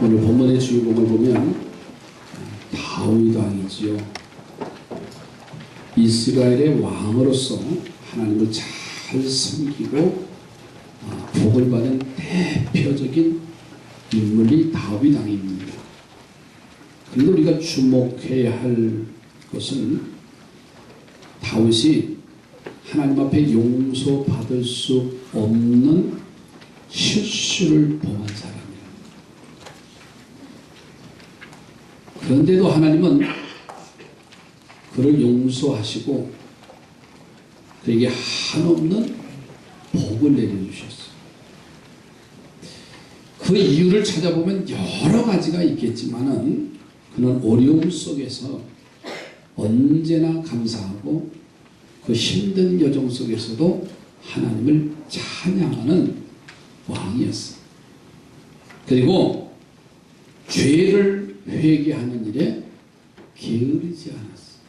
오늘 본문의 주인공을 보면 다윗 왕이지요. 이스라엘의 왕으로서 하나님을 잘 섬기고 복을 받은 대표적인 인물이 다윗 왕입니다. 그런데 우리가 주목해야 할 것은 다윗이 하나님 앞에 용서받을 수 없는 실수를 범한 사람이에요. 그런데도 하나님은 그를 용서하시고 그에게 한없는 복을 내려주셨어요. 그 이유를 찾아보면 여러 가지가 있겠지만은 그는 어려움 속에서 언제나 감사하고 그 힘든 여정 속에서도 하나님을 찬양하는 왕이었어요. 그리고 죄를 회개하는 일에 게으르지 않았어요.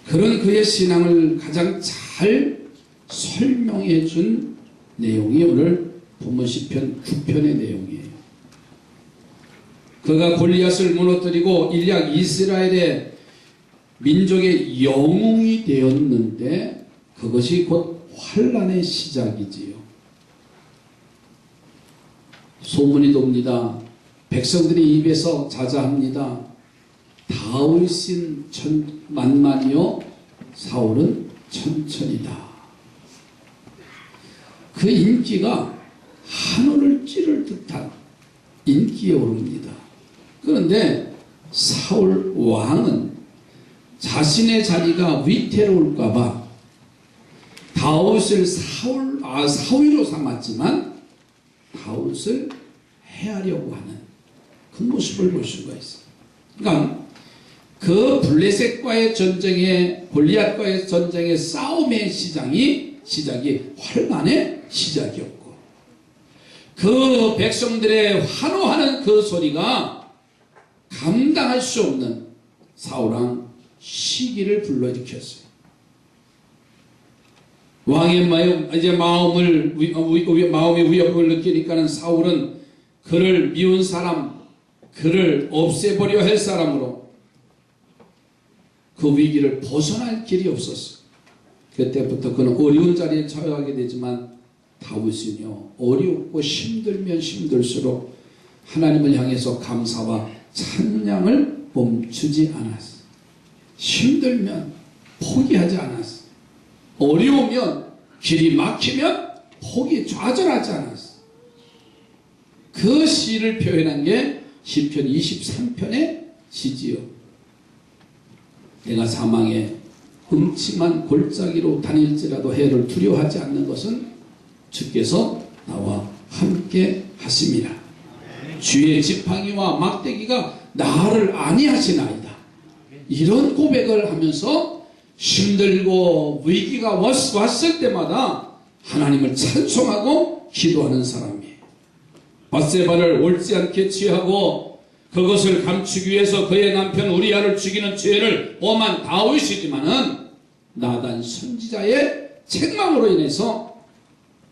그런 그의 신앙을 가장 잘 설명해 준 내용이 오늘 본문 시편 9편의 내용이에요. 그가 골리앗을 무너뜨리고 일약 이스라엘의 민족의 영웅이 되었는데 그것이 곧 환난의 시작이지요. 소문이 돕니다. 백성들이 입에서 자자합니다. 다윗은 만만이요 사울은 천천이다. 그 인기가 하늘을 찌를 듯한 인기에 오릅니다. 그런데 사울 왕은 자신의 자리가 위태로울까봐 다윗을 사위로 삼았지만 다윗을 해하려고 하는 그 모습을 볼 수가 있어요. 그러니까 그 블레셋과의 전쟁에 골리앗과의 전쟁의 싸움의 시작이 환난의 시작이었고 그 백성들의 환호하는 그 소리가 감당할 수 없는 사울왕 시기를 불러일으켰어요. 왕의 마음의 위협을 느끼니까는 사울은 그를 미운 사람, 그를 없애버려 할 사람으로 그 위기를 벗어날 길이 없었어요. 그때부터 그는 어려운 자리에 처하게 되지만 다윗은요 어렵고 힘들면 힘들수록 하나님을 향해서 감사와 찬양을 멈추지 않았어요. 힘들면 포기하지 않았어요. 어려우면 길이 막히면 좌절하지 않았어요. 그 시를 표현한 게 시편 23편의 시지요. 내가 사망의 음침한 골짜기로 다닐지라도 해를 두려워하지 않는 것은 주께서 나와 함께 하심이라. 주의 지팡이와 막대기가 나를 안위하시나이다. 이런 고백을 하면서 힘들고 위기가 왔을 때마다 하나님을 찬송하고 기도하는 사람이에요. 밧세바를 옳지 않게 취하고 그것을 감추기 위해서 그의 남편 우리아를 죽이는 죄를 범한 다윗이지만은 나단 선지자의 책망으로 인해서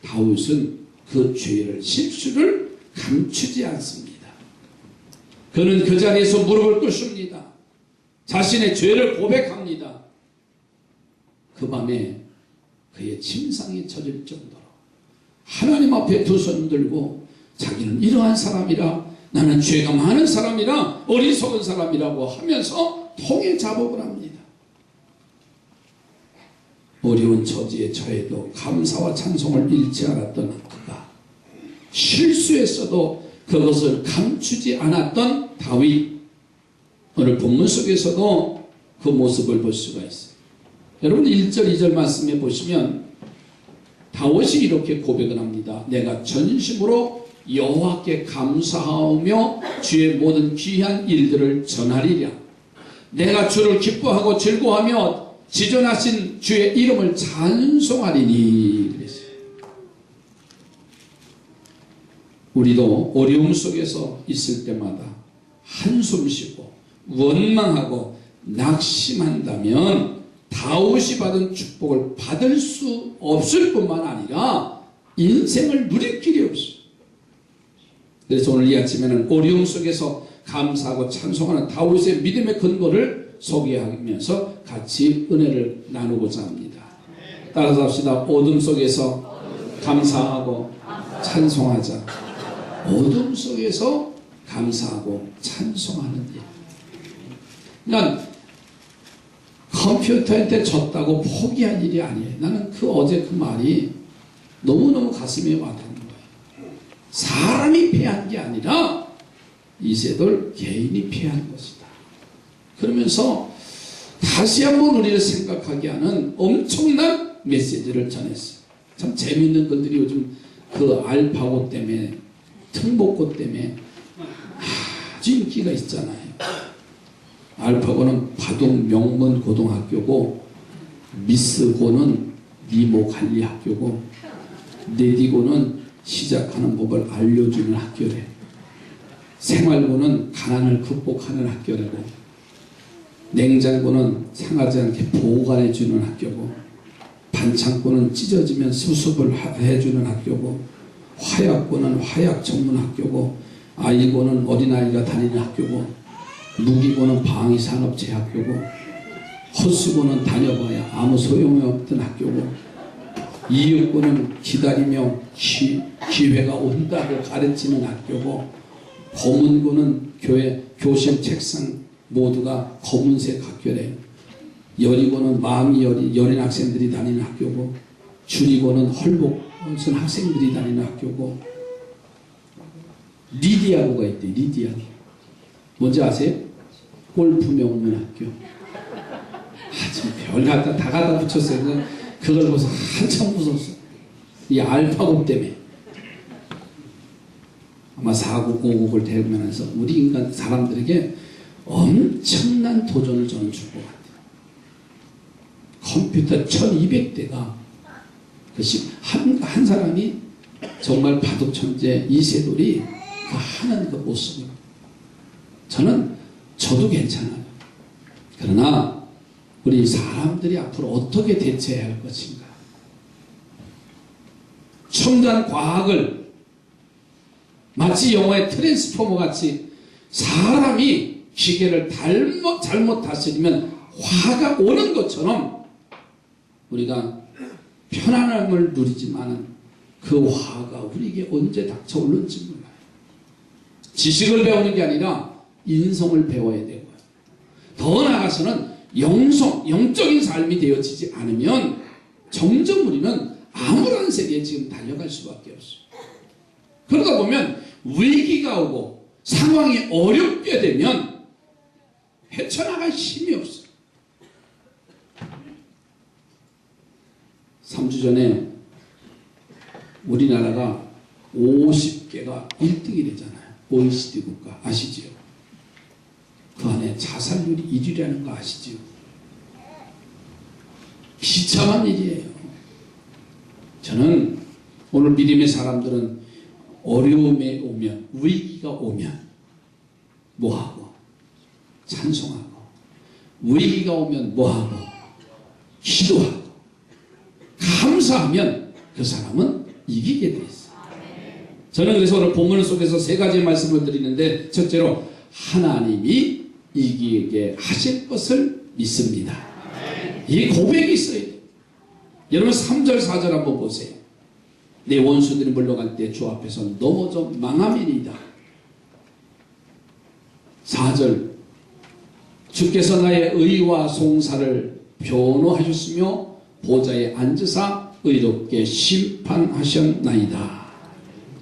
다윗은 그 죄를 실수를 감추지 않습니다. 그는 그 자리에서 무릎을 꿇습니다. 자신의 죄를 고백합니다. 그 밤에 그의 침상이 젖을 정도로 하나님 앞에 두 손 들고 자기는 이러한 사람이라, 나는 죄가 많은 사람이라, 어리석은 사람이라고 하면서 통해 자복을 합니다. 어려운 처지에 처해도 감사와 찬송을 잃지 않았던 그가 실수했어도 그것을 감추지 않았던 다윗, 오늘 본문 속에서도 그 모습을 볼 수가 있어요. 여러분 1절 2절 말씀에 보시면 다윗이 이렇게 고백을 합니다. 내가 전심으로 여호와께 감사하며 주의 모든 귀한 일들을 전하리라. 내가 주를 기뻐하고 즐거워하며 지존하신 주의 이름을 찬송하리니. 그랬어요. 우리도 어려움 속에서 있을 때마다 한숨 쉬고 원망하고 낙심한다면 다윗이 받은 축복을 받을 수 없을 뿐만 아니라 인생을 누릴 길이 없어요. 그래서 오늘 이 아침에는 어려움 속에서 감사하고 찬송하는 다윗의 믿음의 근거를 소개하면서 같이 은혜를 나누고자 합니다. 따라서 합시다. 어둠 속에서 감사하고 찬송하자. 어둠 속에서 감사하고 찬송하는 일. 그러니까 컴퓨터한테 졌다고 포기한 일이 아니에요. 나는 어제 그 말이 너무너무 가슴에 와닿는 거예요. 사람이 패한 게 아니라 이세돌 개인이 패한 것이다. 그러면서 다시 한번 우리를 생각하게 하는 엄청난 메시지를 전했어요. 참 재미있는 것들이 요즘 그 알파고 때문에, 특목고 때문에 아주 인기가 있잖아요. 알파고는 바동 명문 고등학교고, 미스고는 미모 관리 학교고, 네디고는 시작하는 법을 알려주는 학교래. 생활고는 가난을 극복하는 학교라고, 냉장고는 상하지 않게 보관해주는 학교고, 반창고는 찢어지면 수습을 해주는 학교고, 화약고는 화약 전문 학교고, 아이고는 어린아이가 다니는 학교고, 무기고는 방위산업체 학교고, 헛수고는 다녀봐야 아무 소용이 없던 학교고, 이육고는 기다리며 기회가 온다고 가르치는 학교고, 검은고는 교실 책상 모두가 검은색 학교래. 여리고는 마음이 여린 학생들이 다니는 학교고, 줄이고는 헐벗은 학생들이 다니는 학교고, 리디아고가 있대. 리디아고 뭔지 아세요? 골프 명문 학교. 지금 별 갖다 다 갖다 붙였어요. 그걸 보면서 한참 무서웠어. 이 알파고 때문에. 아마 사고고국을 대면해서 우리 인간 사람들에게 엄청난 도전을 저는 줄 것 같아요. 컴퓨터 1200대가 한 사람이 정말 바둑천재 이세돌이 그 하는 그 모습을 저도 괜찮아요. 그러나 우리 사람들이 앞으로 어떻게 대처해야 할 것인가. 첨단 과학을 마치 영화의 트랜스포머 같이 사람이 기계를 잘못 다스리면 화가 오는 것처럼 우리가 편안함을 누리지만 그 화가 우리에게 언제 닥쳐올는지 몰라요. 지식을 배우는 게 아니라 인성을 배워야 되고요. 더 나아가서는 영적인 삶이 되어지지 않으면 점점 우리는 암울한 세계에 지금 달려갈 수밖에 없어요. 그러다 보면 위기가 오고 상황이 어렵게 되면 헤쳐나갈 힘이 없어요. 3주 전에 우리나라가 50개가 1등이 되잖아요. OECD 국가 아시지요? 그 안에 자살률이 1위라는 거 아시지요? 비참한 일이에요. 저는 오늘 믿음의 사람들은 어려움에 오면, 위기가 오면 뭐하고? 찬송하고, 위기가 오면 뭐하고? 기도하고, 감사하면 그 사람은 이기게 돼 있어요. 저는 그래서 오늘 본문 속에서 세 가지 말씀을 드리는데, 첫째로 하나님이 이기게 하실 것을 믿습니다. 이 고백이 있어야 돼요. 여러분 3절 4절 한번 보세요. 내 원수들이 물러갈 때 주 앞에서 넘어져 망하리이다. 4절 주께서 나의 의와 송사를 변호하셨으며 보좌에 앉으사 의롭게 심판하셨나이다.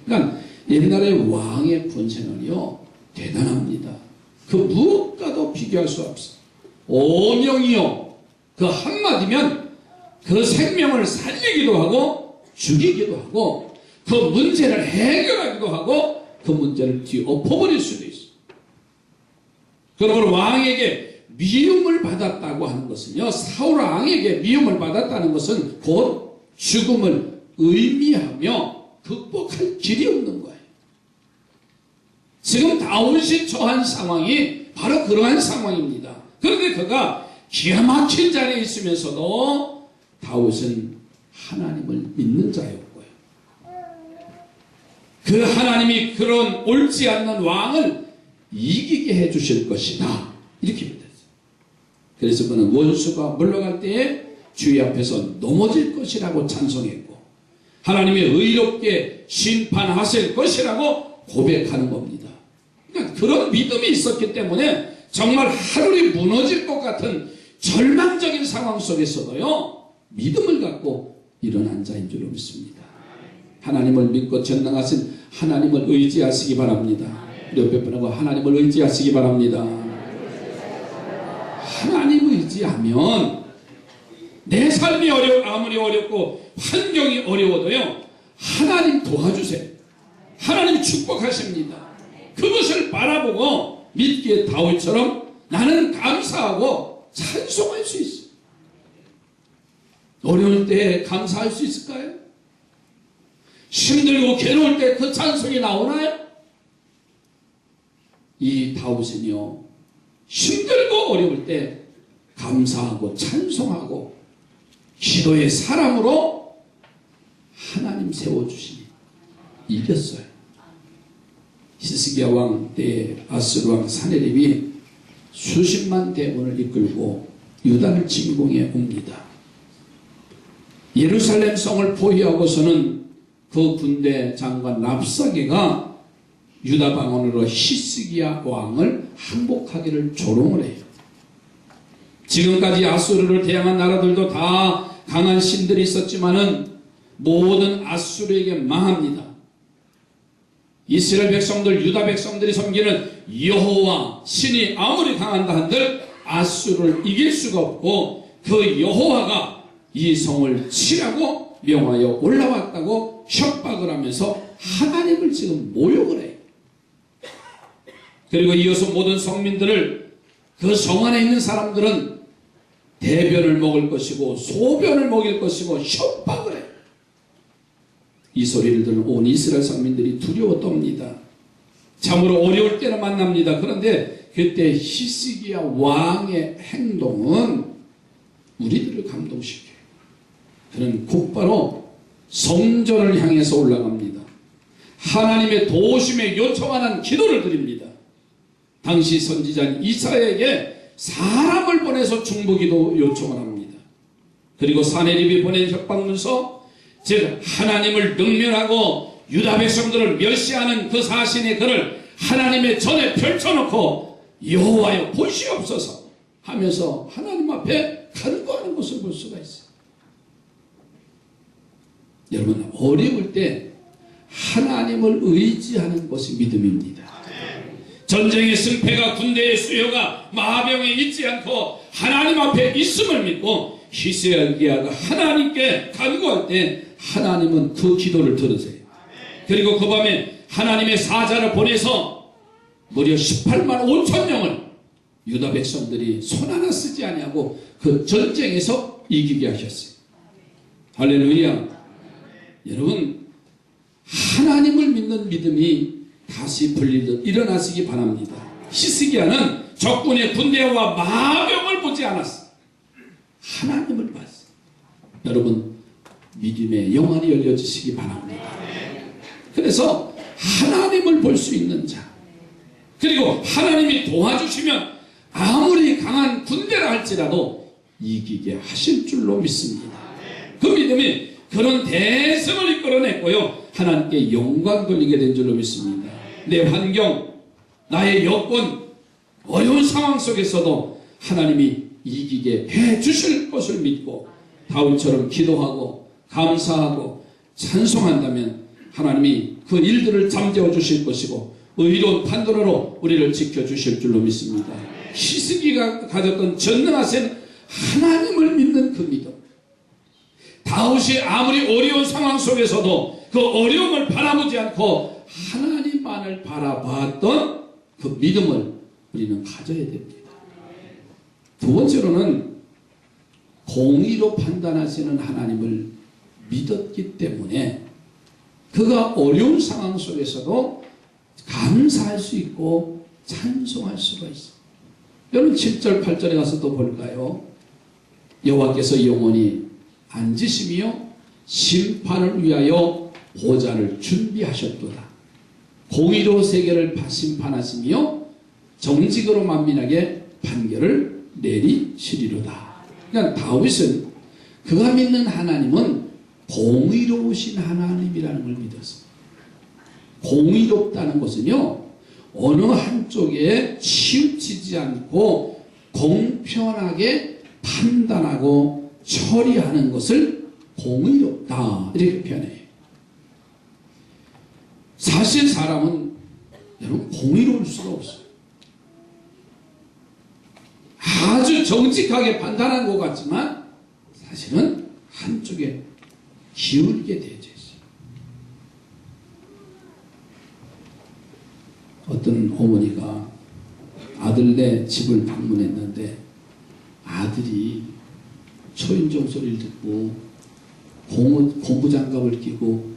그러니까 옛날의 왕의 권세는요 대단합니다. 그 무엇과도 비교할 수 없어. 오명이요, 그 한마디면 그 생명을 살리기도 하고 죽이기도 하고 그 문제를 해결하기도 하고 그 문제를 뒤엎어버릴 수도 있어. 그러므로 왕에게 미움을 받았다고 하는 것은요, 사울 왕에게 미움을 받았다는 것은 곧 죽음을 의미하며 극복할 길이 없는 거예요. 지금 다윗이 처한 상황이 바로 그러한 상황입니다. 그런데 그가 기가 막힌 자리에 있으면서도 다윗은 하나님을 믿는 자였고요. 그 하나님이 그런 옳지 않는 왕을 이기게 해주실 것이다. 이렇게 믿었어요. 그래서 그는 원수가 물러갈 때에 주의 앞에서 넘어질 것이라고 찬송했고 하나님이 의롭게 심판하실 것이라고 고백하는 겁니다. 그러니까 그런 믿음이 있었기 때문에 정말 하늘이 무너질 것 같은 절망적인 상황 속에서도요 믿음을 갖고 일어난 자인 줄로 믿습니다. 하나님을 믿고 전능하신 하나님을 의지하시기 바랍니다. 우리 옆에 분하고 하나님을 의지하시기 바랍니다. 하나님 의지하면 내 삶이 아무리 어렵고 환경이 어려워도요 하나님 도와주세요. 하나님 축복하십니다. 그것을 바라보고 믿기에 다윗처럼 나는 감사하고 찬송할 수 있어요. 어려울 때 감사할 수 있을까요? 힘들고 괴로울 때 그 찬송이 나오나요? 이 다윗은요 힘들고 어려울 때 감사하고 찬송하고 기도의 사랑으로 하나님 세워주시니 이겼어요. 히스기야 왕 때 아수르 왕 사네립이 수십만 대군을 이끌고 유다를 침공해 옵니다. 예루살렘 성을 포위하고서는 그 군대 장관 랍사게가 유다 방언으로 히스기야 왕을 항복하기를 조롱을 해요. 지금까지 아수르를 대항한 나라들도 다 강한 신들이 있었지만은 모든 아수르에게 망합니다. 이스라엘 백성들, 유다 백성들이 섬기는 여호와 신이 아무리 강한다 한들 아수르를 이길 수가 없고 그 여호와가 이 성을 치라고 명하여 올라왔다고 협박을 하면서 하나님을 지금 모욕을 해요. 그리고 이어서 모든 성민들을 그 성 안에 있는 사람들은 대변을 먹을 것이고 소변을 먹일 것이고 협박을 해요. 이 소리를 들은 온 이스라엘 성민들이 두려워 떱니다. 참으로 어려울 때는 만납니다. 그런데 그때 히스기야 왕의 행동은 우리들을 감동시켜요. 그는 곧바로 성전을 향해서 올라갑니다. 하나님의 도우심에 요청하는 기도를 드립니다. 당시 선지자인 이사야에게 사람을 보내서 중보기도 요청을 합니다. 그리고 사네립이 보낸 협박문서, 즉 하나님을 능멸하고 유다 백성들을 멸시하는 그 사신의 글을 하나님의 전에 펼쳐놓고 여호와여 보시옵소서 하면서 하나님 앞에 간구하는 것을 볼 수가 있어요. 여러분, 어려울 때 하나님을 의지하는 것이 믿음입니다. 전쟁의 승패가 군대의 수요가 마병에 있지 않고 하나님 앞에 있음을 믿고 히스기야가 하나님께 간구할 때 하나님은 그 기도를 들으세요. 그리고 그 밤에 하나님의 사자를 보내서 무려 18만 5천 명을 유다 백성들이 손 하나 쓰지 아니하고 그 전쟁에서 이기게 하셨어요. 할렐루야. 여러분, 하나님을 믿는 믿음이 다시 불리듯 일어나시기 바랍니다. 히스기야는 적군의 군대와 마병을 보지 않았어요. 하나님을 봤어요. 여러분, 믿음의 영안이 열려지시기 바랍니다. 그래서 하나님을 볼 수 있는 자, 그리고 하나님이 도와주시면 아무리 강한 군대라 할지라도 이기게 하실 줄로 믿습니다. 그 믿음이 그런 대성을 이끌어냈고요, 하나님께 영광 돌리게 된 줄로 믿습니다. 내 환경, 나의 여건, 어려운 상황 속에서도 하나님이 이기게 해주실 것을 믿고 다윗처럼 기도하고 감사하고 찬송한다면 하나님이 그 일들을 잠재워 주실 것이고 의로운 판단으로 우리를 지켜주실 줄로 믿습니다. 히스기야가 가졌던 전능하신 하나님을 믿는 그 믿음, 다윗이 아무리 어려운 상황 속에서도 그 어려움을 바라보지 않고 하나님만을 바라봤던 그 믿음을 우리는 가져야 됩니다. 두 번째로는 공의로 판단하시는 하나님을 믿었기 때문에 그가 어려운 상황 속에서도 감사할 수 있고 찬송할 수가 있어요. 여러분 7절 8절에 가서 또 볼까요? 여호와께서 영원히 앉으시며 심판을 위하여 보좌를 준비하셨도다. 공의로 세계를 심판하시며 정직으로 만민에게 판결을 내리시리로다. 그러니까 다윗은 그가 믿는 하나님은 공의로우신 하나님이라는 걸 믿었습니다. 공의롭다는 것은요, 어느 한쪽에 치우치지 않고 공평하게 판단하고 처리하는 것을 공의롭다 이렇게 표현해요. 사실 사람은 여러분 공의로울 수가 없어요. 아주 정직하게 판단한 것 같지만 사실은 한쪽에 기울게 되어져 있어요. 어떤 어머니가 아들네 집을 방문했는데 아들이 초인종 소리를 듣고 고무장갑을 끼고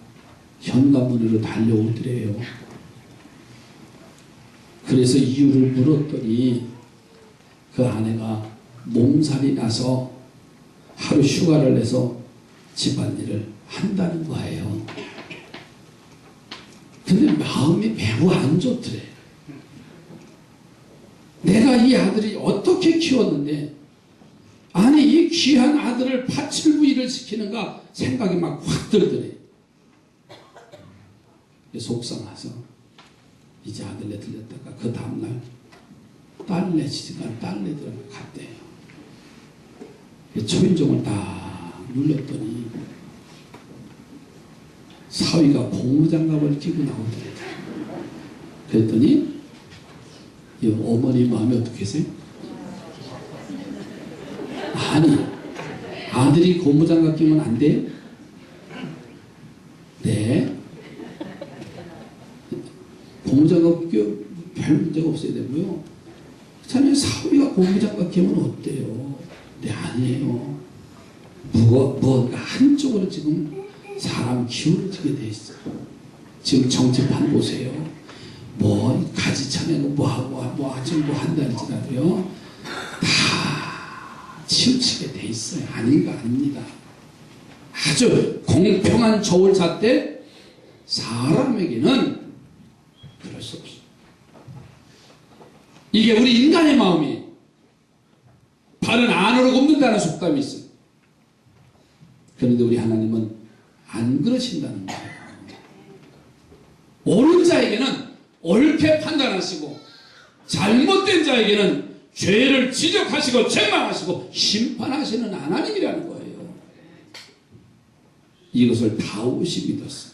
현관문으로 달려오더래요. 그래서 이유를 물었더니 그 아내가 몸살이 나서 하루 휴가를 내서 집안일을 한다는 거예요. 근데 마음이 매우 안 좋더래. 내가 이 아들이 어떻게 키웠는데 아니 이 귀한 아들을 파출부일을 시키는가 생각이 막 확 들더래. 속상해서 이제 아들네 들렸다가 그 다음날 딸네 시집간 딸네들한테 갔대요. 초인종을 딱 눌렀더니 사위가 고무장갑을 끼고 나오더래요. 그랬더니 이 어머니 마음이 어떻게 계세요? 아니 아들이 고무장갑 끼면 안 돼요? 네. 고무장갑 끼면 별 문제가 없어야 되고요. 그렇다면 사위가 고무장갑 끼면 어때요? 네, 아니에요. 뭔가 한쪽으로 지금 사람 기울어지게 돼 있어요. 지금 정치판 보세요. 뭐 가지쳐내고 뭐하고 지금 뭐 한다는지라도요. 다 치우치게 돼 있어요. 아닙니다. 아주 공평한 저울차 때 사람에게는 그럴 수 없어요. 이게 우리 인간의 마음이 발은 안으로 굽는다는 속담이 있어요. 그런데 우리 하나님은 안 그러신다는 거예요. 옳은 자에게는 옳게 판단하시고 잘못된 자에게는 죄를 지적하시고 책망하시고 심판하시는 하나님이라는 거예요. 이것을 다윗이 믿었어요.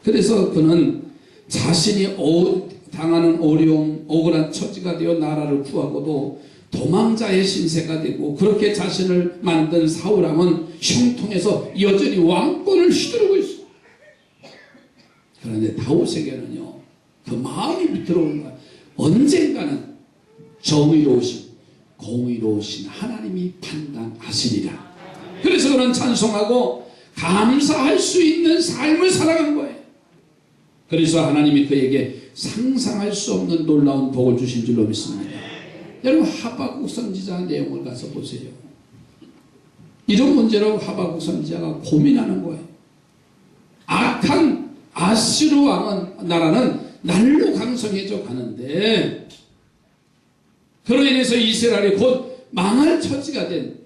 그래서 그는 자신이 당하는 어려움, 억울한 처지가 되어 나라를 구하고도 도망자의 신세가 되고 그렇게 자신을 만든 사울왕은 형통해서 여전히 왕권을 휘두르고 있어요. 그런데 다윗에게는요, 그 마음이 들어오는 거예요. 언젠가는 정의로우신, 공의로우신 하나님이 판단하시리라. 그래서 그는 찬송하고 감사할 수 있는 삶을 살아간 거예요. 그래서 하나님이 그에게 상상할 수 없는 놀라운 복을 주신 줄로 믿습니다. 여러분 하박국 선지자 내용을 가서 보세요. 이런 문제로 하박국 선지자가 고민하는 거예요. 악한 아수르 왕은 나라는 날로 강성해져 가는데 그로 인해서 이스라엘이 곧 망할 처지가 된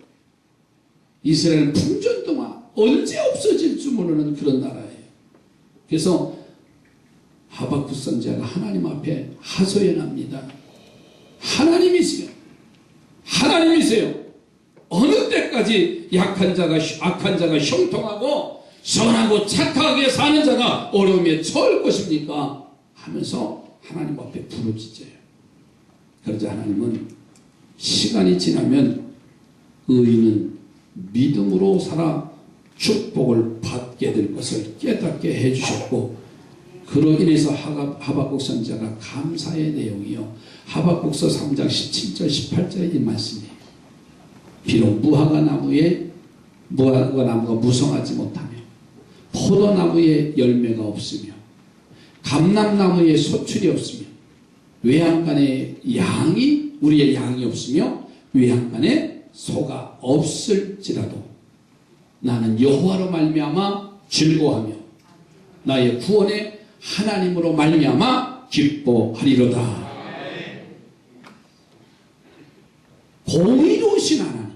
이스라엘은 풍전 동안 언제 없어질 줄 모르는 그런 나라예요. 그래서 하박국 선지자가 하나님 앞에 하소연합니다. 하나님이세요. 어느 때까지 악한 자가 형통하고 선하고 착하게 사는 자가 어려움에 처할 것입니까? 하면서 하나님 앞에 부르짖어요. 그러자 하나님은 시간이 지나면 의인은 믿음으로 살아 축복을 받게 될 것을 깨닫게 해주셨고 그로 인해서 하박국 선지자가 감사의 내용이요. 하박국서 3장 17절 18절의 이 말씀이에요. 비록 무화과 나무가 무성하지 못하며 포도나무에 열매가 없으며 감람나무에 소출이 없으며 외양간에 우리의 양이 없으며 외양간에 소가 없을지라도 나는 여호와로 말미암아 즐거워하며 나의 구원의 하나님으로 말미암아 기뻐하리로다. 공의로우신 하나님.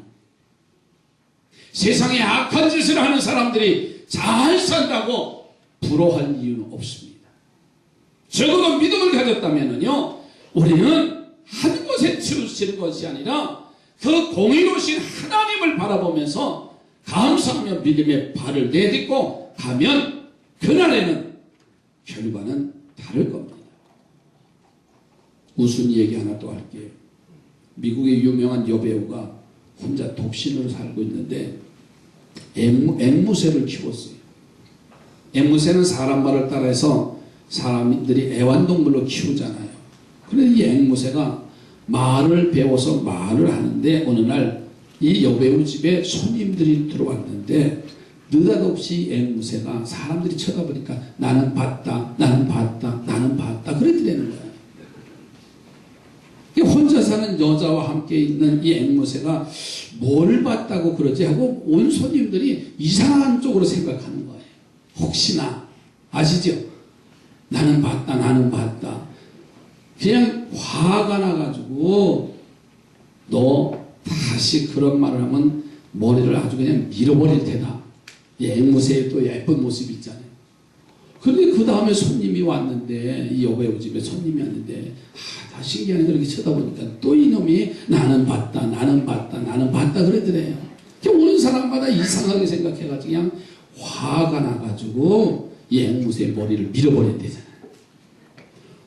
세상에 악한 짓을 하는 사람들이 잘 산다고 부러워할 이유는 없습니다. 적어도 믿음을 가졌다면요, 우리는 한 곳에 치우치는 것이 아니라 그 공의로우신 하나님을 바라보면서 감사하며 믿음의 발을 내딛고 가면 그날에는 결과는 다를 겁니다. 우스운 얘기 하나 또 할게요. 미국의 유명한 여배우가 혼자 독신으로 살고 있는데 앵무새를 키웠어요. 앵무새는 사람 말을 따라해서 사람들이 애완동물로 키우잖아요. 그런데 이 앵무새가 말을 배워서 말을 하는데 어느 날 이 여배우 집에 손님들이 들어왔는데 느닷없이 앵무새가 사람들이 쳐다보니까 나는 봤다, 나는 봤다, 나는 봤다 그랬더라는 거예요. 혼자 사는 여자와 함께 있는 이 앵무새가 뭘 봤다고 그러지 하고 온 손님들이 이상한 쪽으로 생각하는 거예요. 혹시나 아시죠? 나는 봤다, 나는 봤다. 그냥 화가 나가지고 너 다시 그런 말을 하면 머리를 아주 그냥 밀어버릴 테다. 이 앵무새의 또 예쁜 모습이 있잖아요. 그런데 그 다음에 손님이 왔는데 이 여배우 집에 손님이 왔는데 다 신기하게 그렇게 쳐다보니까 또 이놈이 나는 봤다, 나는 봤다, 나는 봤다 그랬더래요. 오는 사람마다 이상하게 생각해가지고 그냥 화가 나가지고 이 앵무새의 머리를 밀어버렸대잖아요.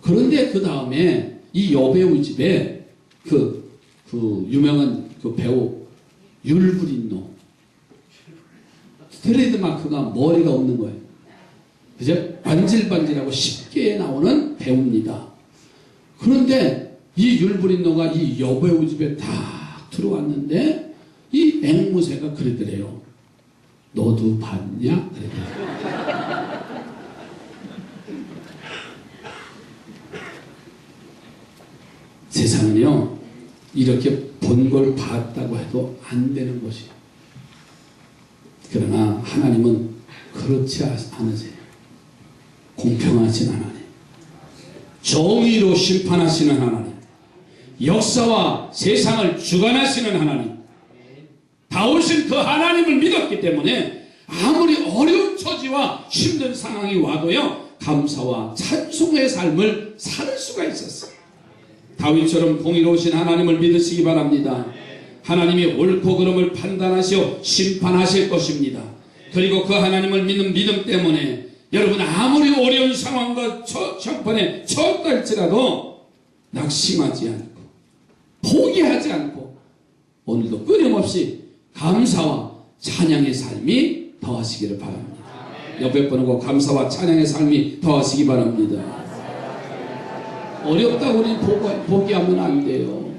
그런데 그 다음에 이 여배우 집에 그 유명한 그 배우 율브린노 트레이드마크가 머리가 없는 거예요. 그죠? 반질반질하고 쉽게 나오는 배우입니다. 그런데 이 율브린노가 이 여배우 집에 딱 들어왔는데 이 앵무새가 그러더래요. 너도 봤냐? 그랬더래요. 세상은요, 이렇게 본 걸 봤다고 해도 안 되는 것이에요. 그러나 하나님은 그렇지 않으세요. 공평하신 하나님, 정의로 심판하시는 하나님, 역사와 세상을 주관하시는 하나님, 다오신 그 하나님을 믿었기 때문에 아무리 어려운 처지와 힘든 상황이 와도요, 감사와 찬송의 삶을 살 수가 있었어요. 다윗처럼 공의로우신 하나님을 믿으시기 바랍니다. 하나님이 옳고 그름을 판단하시어 심판하실 것입니다. 그리고 그 하나님을 믿는 믿음 때문에 여러분 아무리 어려운 상황과 형편에 처했다 할지라도 낙심하지 않고 포기하지 않고 오늘도 끊임없이 감사와 찬양의 삶이 더하시기를 바랍니다. 옆에 분하고 감사와 찬양의 삶이 더하시기 바랍니다. 어렵다고 우리 포기하면 안 돼요.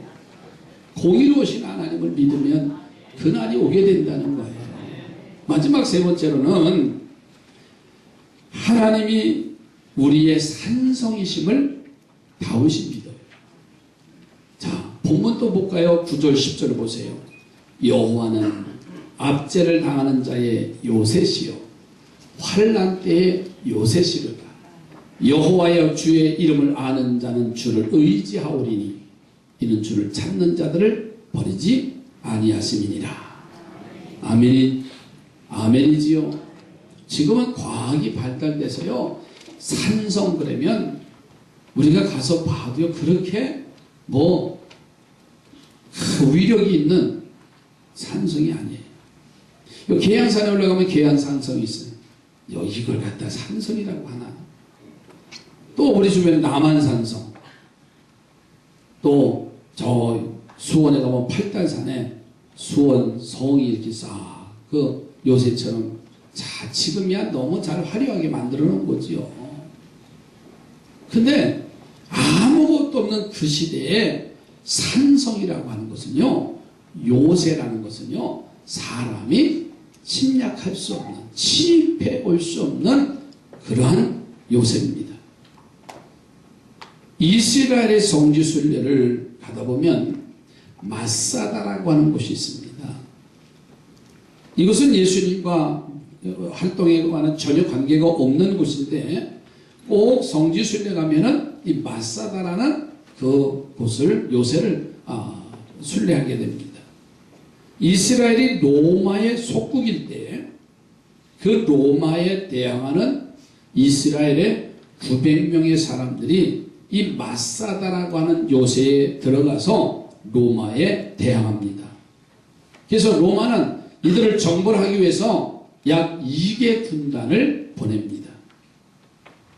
공의로우신 하나님을 믿으면 그날이 오게 된다는 거예요. 마지막 세 번째로는 하나님이 우리의 산성이심을 다우신 믿어요. 자, 본문 또 볼까요? 9절 10절을 보세요. 여호와는 압제를 당하는 자의 요새시요 환난 때의 요새시로다. 여호와여 주의 이름을 아는 자는 주를 의지하오리니 이는 주를 찾는 자들을 버리지 아니하심이니라. 아멘이지요. 지금은 과학이 발달돼서요, 산성 그러면 우리가 가서 봐도요, 그렇게 위력이 있는 산성이 아니에요. 계양산에 올라가면 계양산성이 있어요. 이걸 갖다 산성이라고 하나? 또 우리 주변에 남한산성, 또 저 수원에 가면 팔달산에 수원성이 이렇게 싹 요새처럼 지금이야 너무 잘 화려하게 만들어 놓은 거지요. 근데 아무것도 없는 그 시대에 산성이라고 하는 것은요, 요새라는 것은요, 사람이 침략할 수 없는, 침입해 올 수 없는 그러한 요새입니다. 이스라엘의 성지순례를 가다 보면 마사다라고 하는 곳이 있습니다. 이것은 예수님과 활동에 관한 전혀 관계가 없는 곳인데 꼭 성지순례 가면은 이 마사다라는 그 곳을 요새를 순례하게 됩니다. 이스라엘이 로마의 속국일 때 그 로마에 대항하는 이스라엘의 900명의 사람들이 이 마사다라고 하는 요새에 들어가서 로마에 대항합니다. 그래서 로마는 이들을 정벌하기 위해서 약 2개 군단을 보냅니다.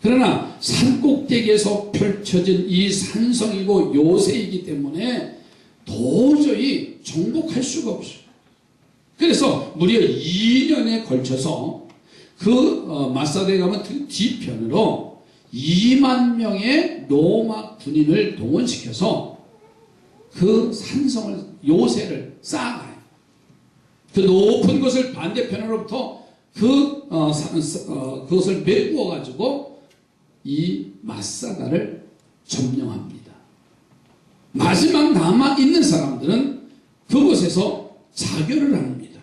그러나 산꼭대기에서 펼쳐진 이 산성이고 요새이기 때문에 도저히 정복할 수가 없어요. 그래서 무려 2년에 걸쳐서 마사다에 가면 그 뒤편으로 2만 명의 로마 군인을 동원시켜서 그 산성을 요새를 쌓아가요. 그 높은 곳을 반대편으로부터 그것을 메꾸어 가지고 이 마사다를 점령합니다. 마지막 남아 있는 사람들은 그곳에서 자결을 합니다.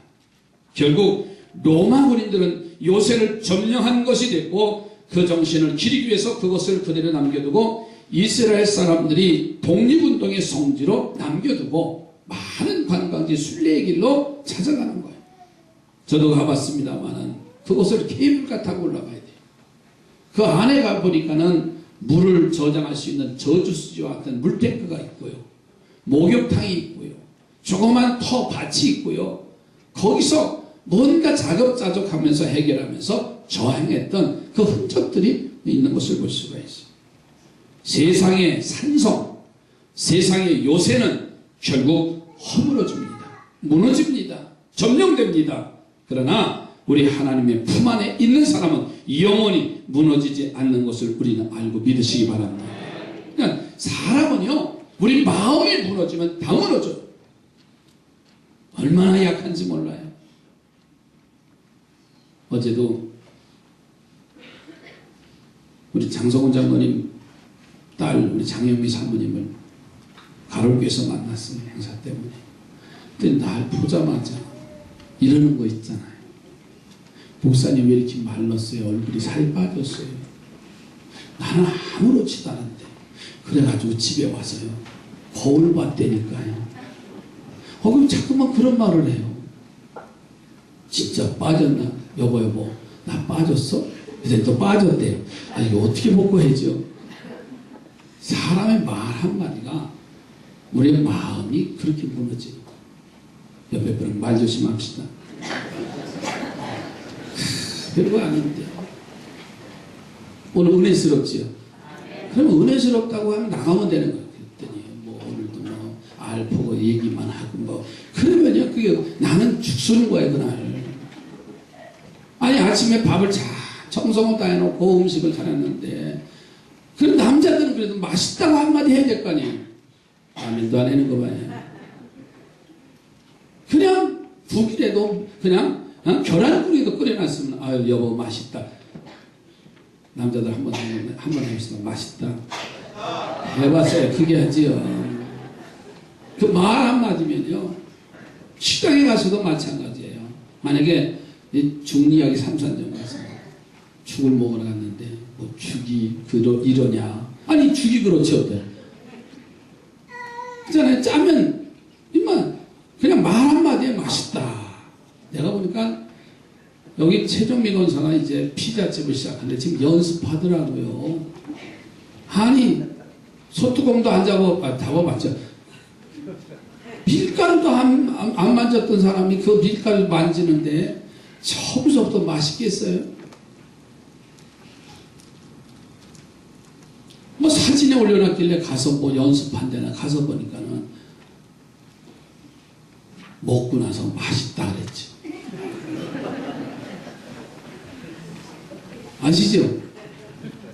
결국 로마 군인들은 요새를 점령한 것이 됐고 그 정신을 기리기 위해서 그것을 그대로 남겨두고 이스라엘 사람들이 독립운동의 성지로 남겨두고 많은 관광지 순례의 길로 찾아가는 거예요. 저도 가봤습니다만은 그곳을 케이블카 타고 올라가야 돼요. 그 안에 가보니까는 물을 저장할 수 있는 저주수지와 같은 물탱크가 있고요. 목욕탕이 있고요. 조그만 터밭이 있고요. 거기서 뭔가 자급자족하면서 해결하면서 저항했던 그 흔적들이 있는 것을 볼 수가 있어요. 세상의 산성, 세상의 요새는 결국 허물어집니다. 무너집니다. 점령됩니다. 그러나 우리 하나님의 품 안에 있는 사람은 영원히 무너지지 않는 것을 우리는 알고 믿으시기 바랍니다. 그러니까 사람은요, 우리 마음이 무너지면 다 무너져요. 얼마나 약한지 몰라요. 어제도 우리 장성훈 장로님 딸 우리 장영미 사모님을 가로교에서 만났어요. 행사 때문에. 근데 날 보자마자 이러는 거 있잖아요. 목사님 왜 이렇게 말랐어요? 얼굴이 살이 빠졌어요. 나는 아무렇지도 않은데. 그래가지고 집에 와서요. 거울 봤다니까요. 그럼 자꾸만 그런 말을 해요. 진짜 빠졌나? 여보 나 빠졌어? 이제 또 빠졌대요. 이거 어떻게 먹고 해죠? 사람의 말 한마디가 우리의 마음이 그렇게 무너지고. 옆에 분은 말 조심합시다. 별거 아닌데. 오늘 은혜스럽지요? 그러면 은혜스럽다고 하면 나가면 되는 거예요. 그랬더니 오늘도 알포고 얘기만 하고 그러면요 그게 나는 죽쓰는 거예요 그날. 아니 아침에 밥을 잘 청소도 다 해놓고 음식을 잘했는데 그 남자들은 그래도 맛있다고 한마디 해야 될 거 아니에요. 아멘도 안 하는 거 봐요. 그냥 국이라도 그냥 계란국이라도 끓여놨으면 아유 여보 맛있다. 남자들 한번 해보시다. 맛있다. 해봤어요. 그게 하지요. 그 말 한마디면요. 식당에 가서도 마찬가지예요. 만약에 중리학이 삼산점 가서 죽을 먹으러 갔는데 죽이 이러냐. 아니 죽이 그렇지 어때. 그잖아요. 짜면 임마 그냥 말 한마디에 맛있다. 내가 보니까 여기 최종민 원사가 이제 피자집을 시작하는데 지금 연습하더라고요. 아니 소뚜껑도 안 잡아봤죠. 밀가루도 안 만졌던 사람이 그 밀가루 만지는데 처음부터 맛있겠어요? 사진에 올려놨길래 가서 연습한 데나 가서 보니까는 먹고 나서 맛있다 그랬지. 아시죠?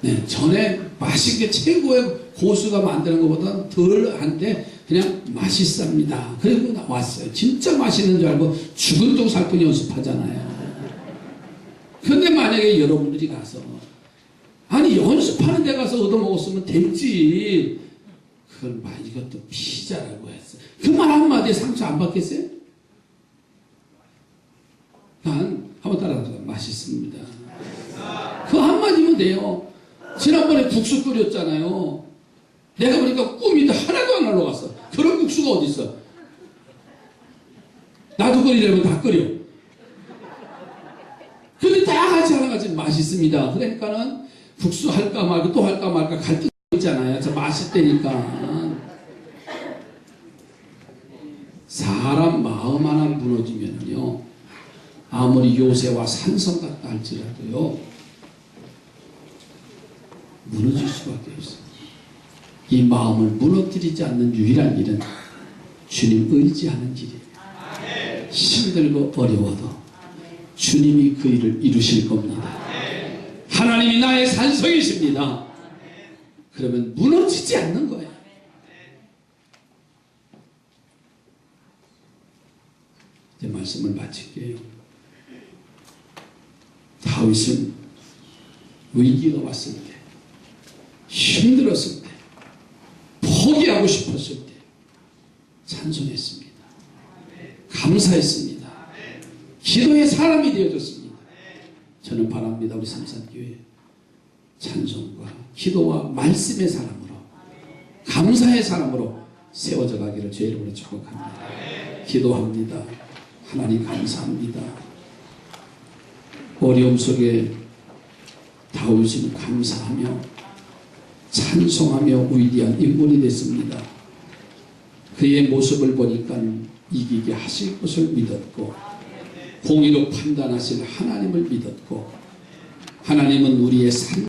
네, 전에 맛있게 최고의 고수가 만드는 것보다 덜한데 그냥 맛있습니다. 그리고 나왔어요. 진짜 맛있는 줄 알고 죽은 똥 살 뻔 연습하잖아요. 근데 만약에 여러분들이 가서 아니 연습하는 데 가서 얻어먹었으면 됐지. 그걸 이것도 피자라고 했어. 그 말 한마디에 상처 안 받겠어요? 난 한번 따라서 맛있습니다. 그 한마디면 돼요. 지난번에 국수 끓였잖아요. 내가 보니까 꿈이 하나도 안 날라갔어. 그런 국수가 어디 있어? 나도 끓이려면 다 끓여. 근데 다 같이 하나같이 맛있습니다. 그러니까는 국수 할까 말까 또 할까 말까 갈등 있잖아요. 저 맛있다니까. 사람 마음 하나 무너지면요, 아무리 요새와 산성 같다 할지라도요, 무너질 수밖에 없어요. 이 마음을 무너뜨리지 않는 유일한 길은 주님 의지하는 길이에요. 힘들고 어려워도 주님이 그 일을 이루실 겁니다. 하나님이 나의 산성이십니다. 그러면 무너지지 않는 거예요. 이제 말씀을 마칠게요. 다윗은 위기가 왔을 때, 힘들었을 때, 포기하고 싶었을 때 찬송했습니다. 감사했습니다. 기도의 사람이 되어졌습니다. 저는 바랍니다. 우리 삼산교회 찬송과 기도와 말씀의 사람으로, 감사의 사람으로 세워져 가기를 주의 이름으로 축복합니다. 기도합니다. 하나님 감사합니다. 어려움 속에 다윗은 감사하며 찬송하며 위대한 인물이 됐습니다. 그의 모습을 보니까 이기게 하실 것을 믿었고, 공의로 판단하실 하나님을 믿었고, 하나님은 우리의 산